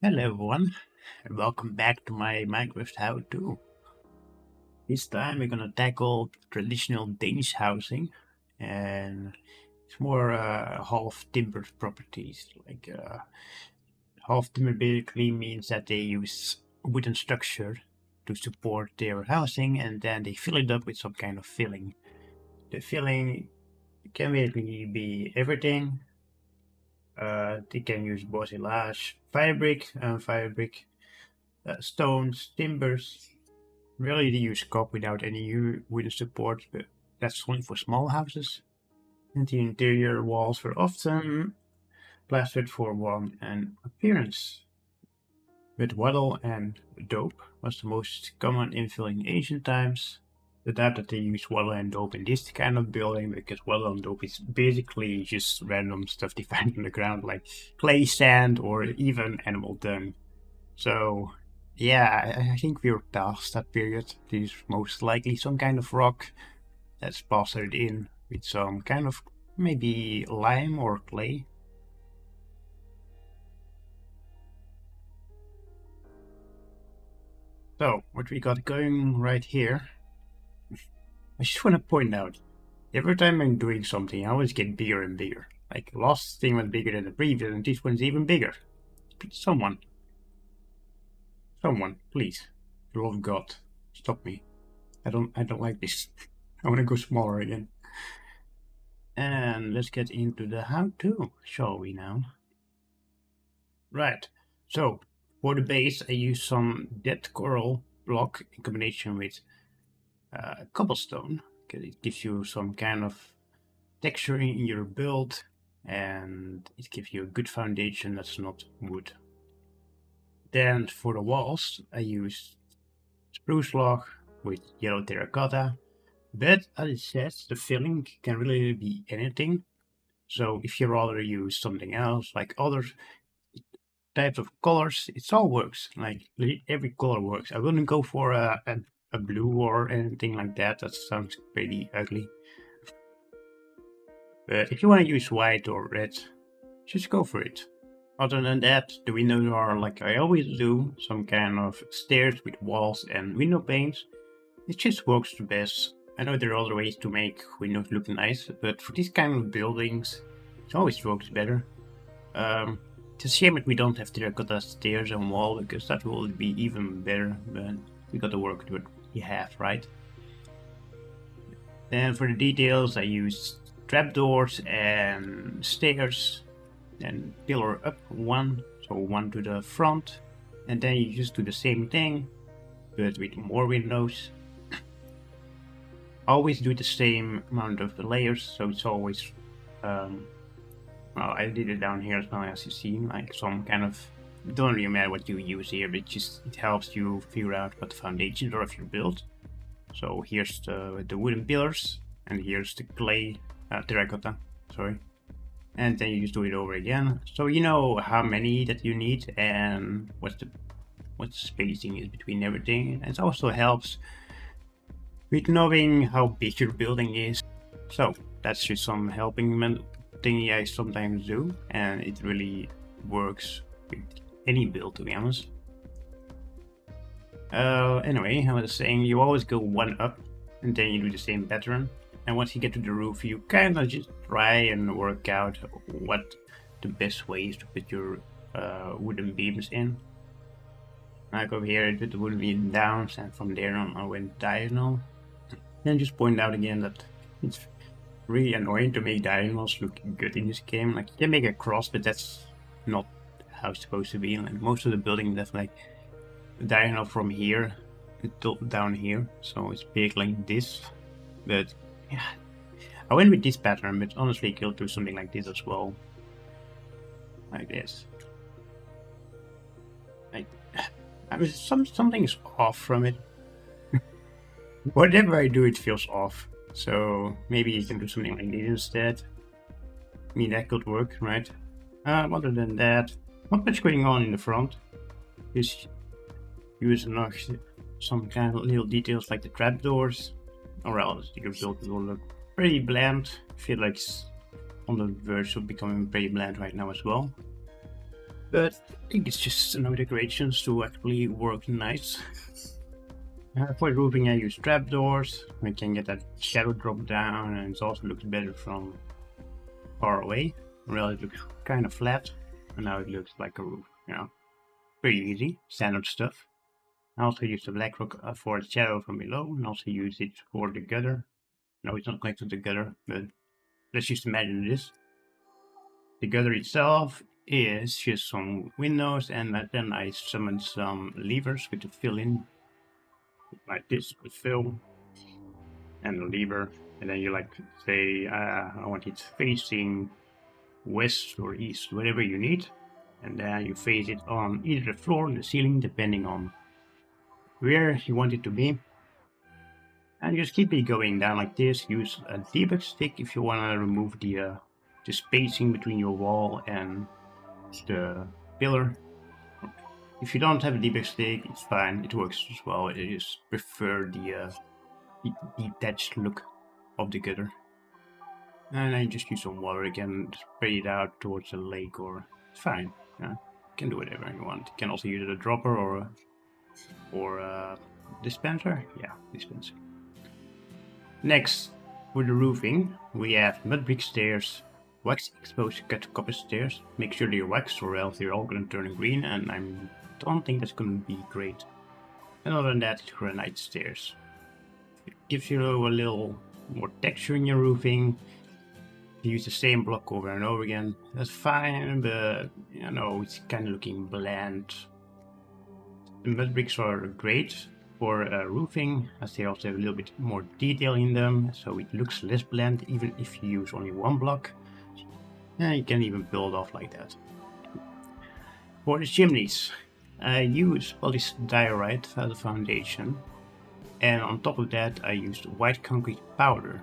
Hello everyone, and welcome back to my Minecraft how-to. This time we're gonna tackle traditional Danish housing, and it's more half timbered properties. Half timbered basically means that they use wooden structure to support their housing, and then they fill it up with some kind of filling. The filling can basically be everything. They can use bossy fabric, stones, timbers. Really, they use cop without any wooden support, but that's only for small houses. And the interior walls were often plastered for warmth and appearance. But wattle and dope was the most common infill in ancient times. The doubt that they use wattle and dope in this kind of building because wattle and dope is basically just random stuff they find on the ground, like clay, sand, or even animal dung. So, yeah, I think we're past that period. There's most likely some kind of rock that's plastered in with some kind of maybe lime or clay. So, what we got going right here, I just want to point out, every time I'm doing something, I always get bigger and bigger. Like, last thing was bigger than the previous, and this one's even bigger. Someone, please, for the love of God, stop me. I don't like this. I want to go smaller again. And let's get into the how-to, shall we now? Right, so for the base I use some dead coral block in combination with cobblestone, because it gives you some kind of texture in your build and it gives you a good foundation that's not wood. Then for the walls I use spruce log with yellow terracotta, but as it says, the filling can really be anything. So if you rather use something else, like other types of colors, it all works. Like every color works. I wouldn't go for a blue or anything like that. That sounds pretty ugly. But if you want to use white or red, just go for it. Other than that, the windows are like I always do, some kind of stairs with walls and window panes. It just works the best. I know there are other ways to make windows look nice, but for these kind of buildings, it always works better. It's a shame that we don't have terracotta stairs and wall, because that will be even better, but we gotta work with what we have, right? Then for the details I use trapdoors and stairs, and pillar up one, so one to the front, and then you just do the same thing, but with more windows. Always do the same amount of the layers, so it's always well, I did it down here as well, as you see, like some kind of, it don't really matter what you use here, but it helps you figure out what the foundations are of your build. So here's the wooden pillars, and here's the clay, terracotta, sorry. And then you just do it over again. So you know how many that you need and what the spacing is between everything. And it also helps with knowing how big your building is. So that's just some helping thing I sometimes do, and it really works with any build, to be honest. Anyway, I was saying you always go one up, and then you do the same pattern. And once you get to the roof, you kind of just try and work out what the best way is to put your wooden beams in. Like over here, I put the wooden beam down, and from there on I went diagonal. Then just point out again that it's really annoying to make diagonals look good in this game. Like, you can make a cross, but that's not how it's supposed to be. Like, most of the building that's like diagonal from here down here, so it's big like this. But yeah, I went with this pattern, but honestly, I could do something like this as well, like this. Like, I mean, something's off from it. Whatever I do, it feels off. So maybe you can do something like this instead. I mean, that could work, right? Other than that, not much going on in the front. Just using some kind of little details like the trapdoors, or else your build will look pretty bland. I feel like it's on the verge of becoming pretty bland right now as well. But I think it's just enough decorations to actually work nice. For roofing I use trapdoors. We can get that shadow drop down, and it also looks better from far away. Well, it looks kind of flat, and now it looks like a roof. Pretty easy, standard stuff. I also use the black rock for the shadow from below, and also use it for the gutter. No, it's not connected to the gutter, but let's just imagine this. The gutter itself is just some windows, and then I summoned some levers with the fill in, like this with fill and a lever, and then you like say I want it facing west or east, whatever you need, and then you face it on either the floor or the ceiling depending on where you want it to be. And just keep it going down like this. Use a debug stick if you want to remove the spacing between your wall and the pillar. If you don't have a debug stick, it's fine, it works as well. I just prefer the detached look of the gutter. And I just use some water again, spray it out towards the lake, or it's fine. Yeah, you can do whatever you want. You can also use a dropper or a dispenser. Yeah, dispenser. Next, for the roofing, we have mud brick stairs, wax exposed cut copper stairs. Make sure they're waxed or else they're all going to turn green, and I don't think that's going to be great. And other than that, granite stairs. It gives you a little more texture in your roofing. If you use the same block over and over again, that's fine, but it's kind of looking bland. The mud bricks are great for roofing, as they also have a little bit more detail in them, so it looks less bland even if you use only one block. And you can even build off like that. For the chimneys, I use polished diorite as a foundation, and on top of that I used white concrete powder.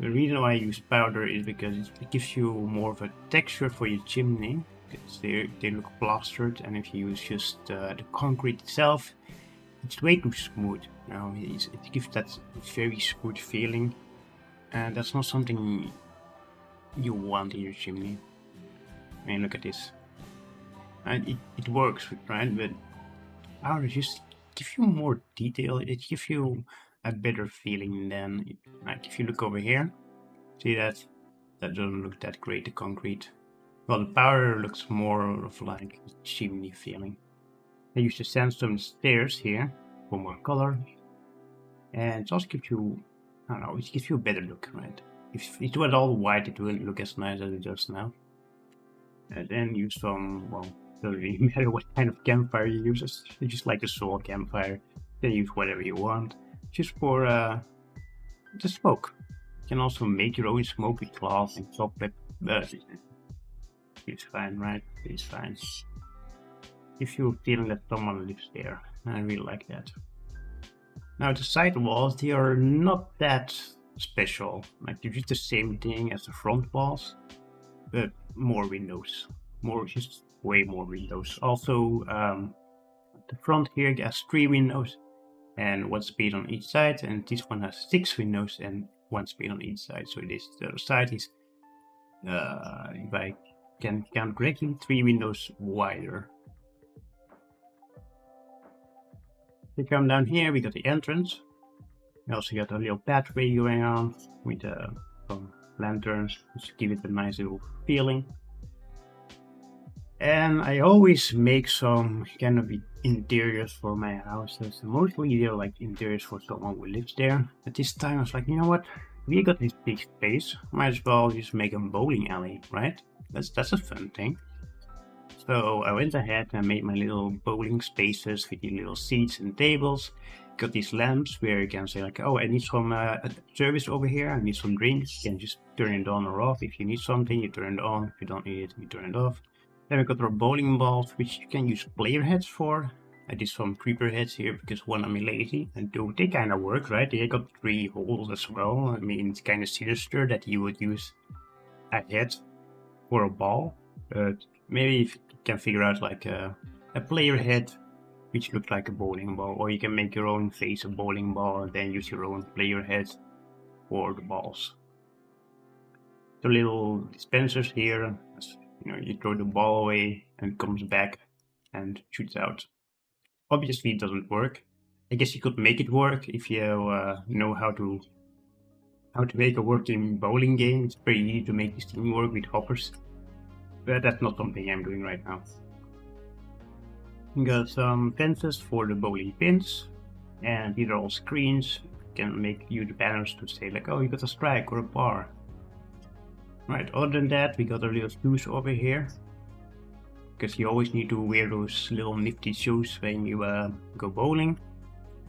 The reason why I use powder is because it gives you more of a texture for your chimney, because they look plastered, and if you use just the concrete itself, it's way too smooth. It gives that very smooth feeling, and that's not something you want in your chimney. I mean, look at this. And it works, right? But powder just gives you more detail. It gives you a better feeling than, like, if you look over here, see that doesn't look that great, the concrete. Well, the powder looks more of like a chimney feeling. I use the sandstone stairs here for more color, and it also gives you, it gives you a better look, right? If it was all white, it wouldn't look as nice as it does now. And then use some, well, doesn't really matter what kind of campfire you use. You just like a soil campfire. Then use whatever you want, just for the smoke. You can also make your own smoky cloth and chocolate, but it's fine, right? It's fine. If you're feeling that someone lives there, I really like that. Now the side walls, they are not that special. Like, they're just the same thing as the front walls, but more windows. Just way more windows. Also, the front here has 3 windows and 1 space on each side, and this one has 6 windows and 1 space on each side. So the other side is, if I can count correctly, 3 windows wider. We come down here, we got the entrance. We also got a little pathway going on with some lanterns, just to give it a nice little feeling. And I always make some kind of interiors for my houses. Mostly they're like interiors for someone who lives there. At this time I was like, you know what? We got this big space, might as well just make a bowling alley, right? That's a fun thing. So I went ahead and made my little bowling spaces with the little seats and tables. Got these lamps where you can say like, oh, I need some service over here, I need some drinks. You can just turn it on or off. If you need something, you turn it on. If you don't need it, you turn it off. Then we got our bowling balls, which you can use player heads for. I did some creeper heads here because, one, I'm lazy, and 2, they kind of work, right? They got 3 holes as well. I mean, it's kind of sinister that you would use a head for a ball, but maybe if you can figure out like a player head which looks like a bowling ball, or you can make your own face a bowling ball and then use your own player head for the balls. The little dispensers here, You throw the ball away and it comes back and shoots out. Obviously, it doesn't work. I guess you could make it work if you know how to make a working bowling game. It's pretty easy to make this thing work with hoppers, but that's not something I'm doing right now. We got some fences for the bowling pins, and these are all screens. You can make huge banners to say like, oh, you got a strike or a par. Right, other than that, we got our little shoes over here, because you always need to wear those little nifty shoes when you go bowling.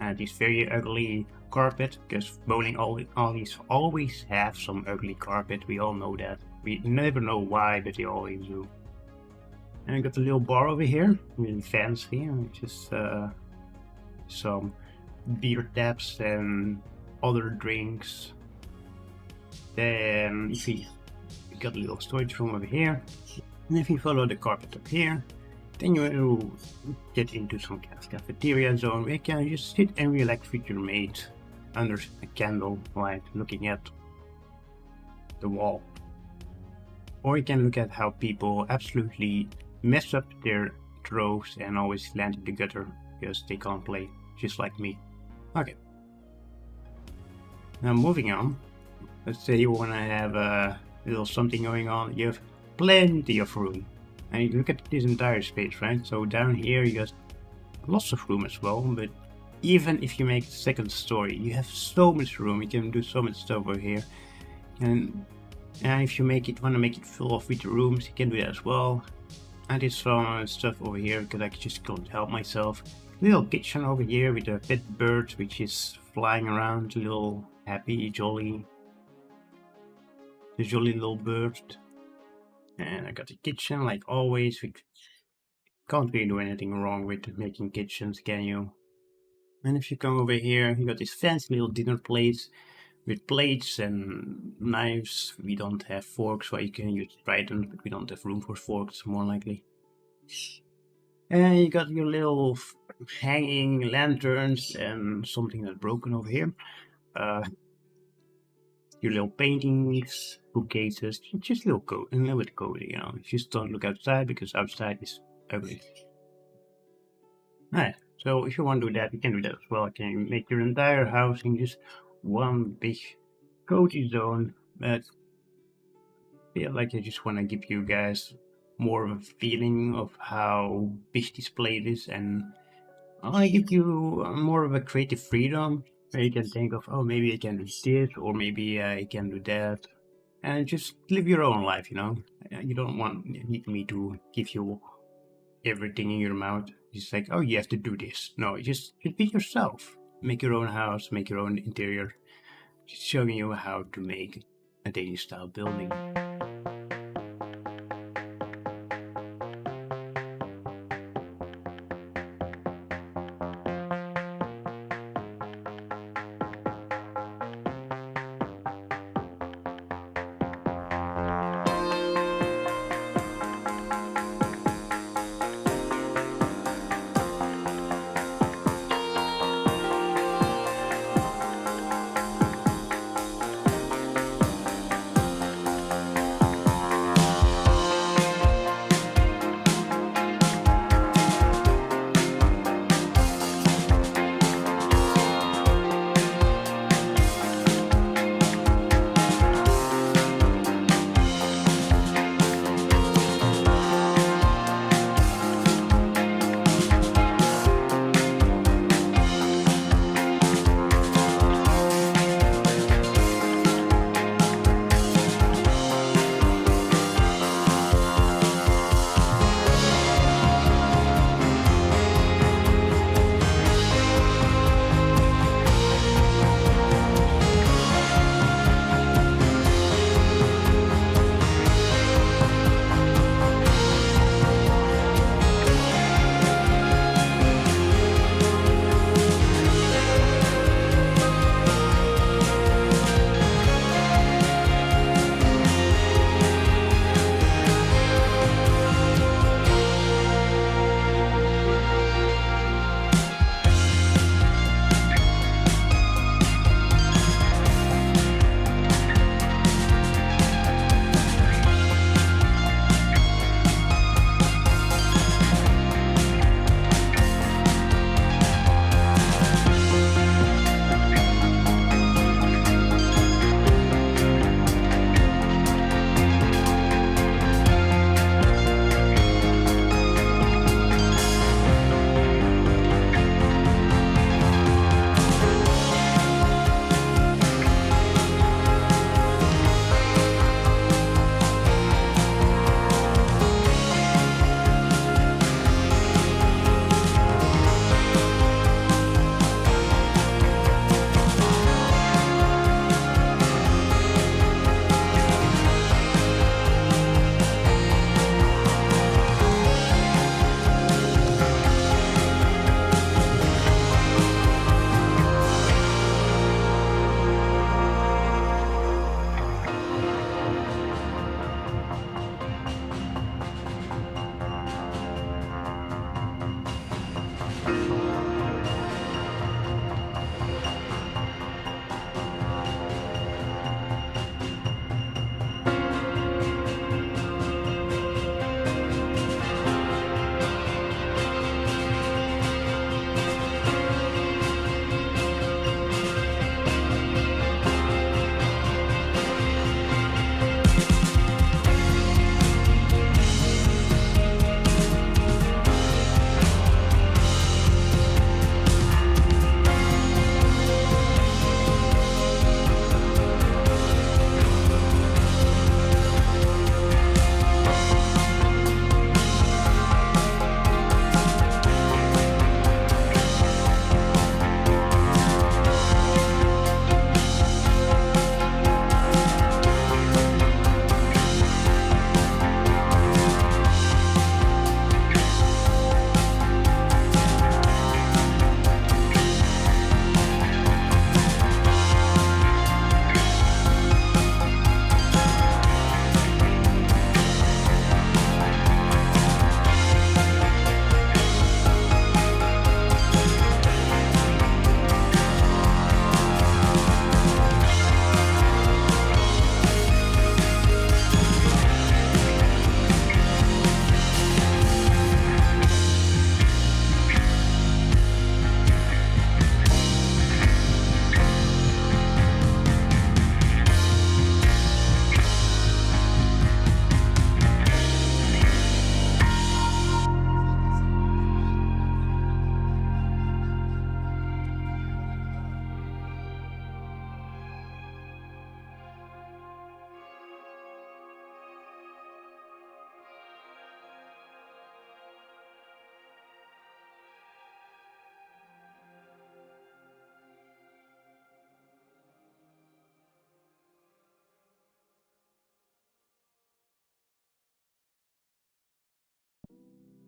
And this very ugly carpet, because bowling always have some ugly carpet. We all know that. We never know why, but they always do. And we got a little bar over here, really fancy, which is some beer taps and other drinks. Then we got a little storage room over here. And if you follow the carpet up here, then you get into some kind of cafeteria zone where you can just sit and relax with your mate under a candle light looking at the wall. Or you can look at how people absolutely mess up their throws and always land in the gutter because they can't play, just like me. Okay. Now moving on. Let's say you want to have a little something going on. You have plenty of room. And you look at this entire space, right? So down here you got lots of room as well, but even if you make the second story, you have so much room. You can do so much stuff over here. And if you want to make it full of with rooms, you can do that as well. I did some stuff over here because I just couldn't help myself. Little kitchen over here with a pet bird which is flying around, little happy, jolly little bird. And I got the kitchen like always. We can't really do anything wrong with making kitchens, can you? And if you come over here, you got this fancy little dinner plates with plates and knives. We don't have forks, so you can use trident, but we don't have room for forks, more likely. And you got your little hanging lanterns and something that's broken over here. Your little paintings, bookcases, just a little bit cozy, Just don't look outside because outside is ugly. Alright, so if you want to do that, you can do that as well. You can make your entire house in just one big cozy zone. But yeah, like I just want to give you guys more of a feeling of how big this place is, and I want to give you more of a creative freedom. Where you can think of, oh, maybe I can do this, or maybe I can do that, and just live your own life, You don't need me to give you everything in your mouth. It's like, oh, you have to do this. No, just be yourself. Make your own house, make your own interior. Just showing you how to make a Danish style building.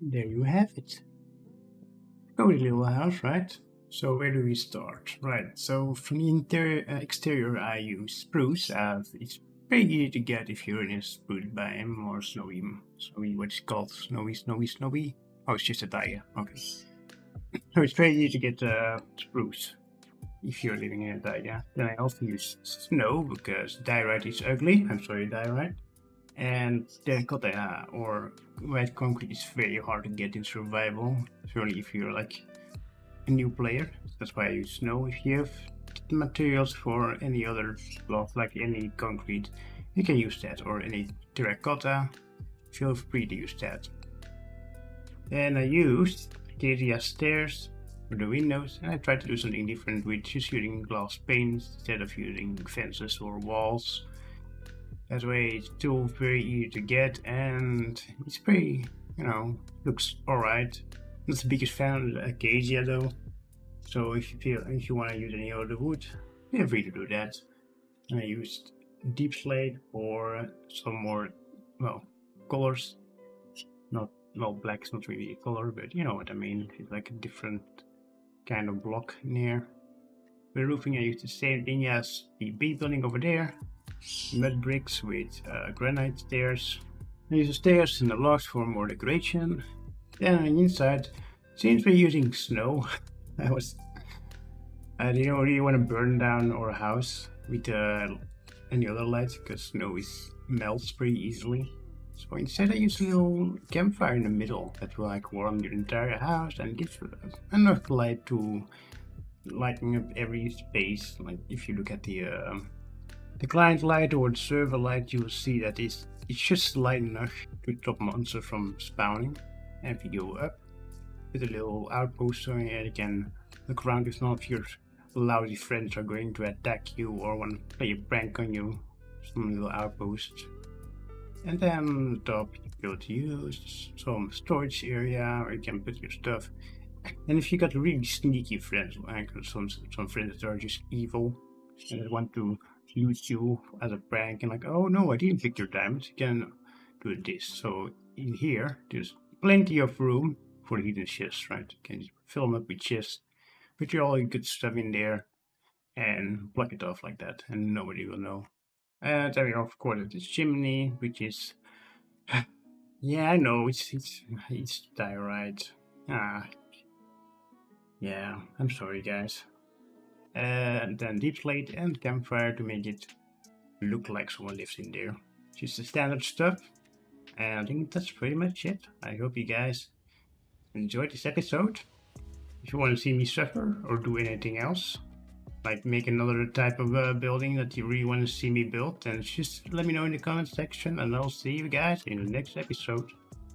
There you have it. Cozy little house, right? So where do we start? Right, so from the exterior I use spruce. It's very easy to get if you're in a spruce biome or snowy, what's it called? Snowy? Oh, it's just a taiga. Okay. So it's very easy to get spruce if you're living in a taiga. Then I also use snow because diorite is ugly. I'm sorry, diorite. And terracotta or red concrete is very hard to get in survival, certainly if you're like a new player. That's why I use snow. If you have the materials for any other block, like any concrete, you can use that, or any terracotta, feel free to use that. And I used acacia stairs for the windows, and I tried to do something different with just using glass panes instead of using fences or walls. That way it's still very easy to get, and it's pretty, looks alright. Not the biggest fan of the acacia though. So if you want to use any other wood, feel free to do that. And I used deep slate for some more, colors. Black's not really a color, but you know what I mean. It's like a different kind of block in here. For the roofing I used the same thing as the B building over there. Mud bricks with granite stairs. I use the stairs and the blocks for more decoration. Then on the inside, since we're using snow, I didn't really want to burn down our house with any other lights because snow melts pretty easily. So instead I use a little campfire in the middle that will like warm your entire house and gives enough light to lighten up every space. Like if you look at the client light or the server light, you will see that it's just light enough to stop monsters from spawning. And if you go up with a little outpost so you can look around if none of your lousy friends are going to attack you or want to play a prank on you, some little outpost. And then on the top you go to use some storage area where you can put your stuff. And if you got really sneaky friends, like some friends that are just evil and that want to use you as a prank and like, oh no, I didn't pick your diamonds, you can do this. So in here there's plenty of room for hidden chests, right? You can fill them up with chests, put all your good stuff in there and block it off like that and nobody will know. And then we of course have this chimney, which is yeah, I know it's diorite. Yeah, I'm sorry guys. And then deep slate and campfire to make it look like someone lives in there. Just the standard stuff. And I think that's pretty much it. I hope you guys enjoyed this episode. If you want to see me suffer or do anything else, like make another type of building that you really want to see me build, then just let me know in the comment section and I'll see you guys in the next episode.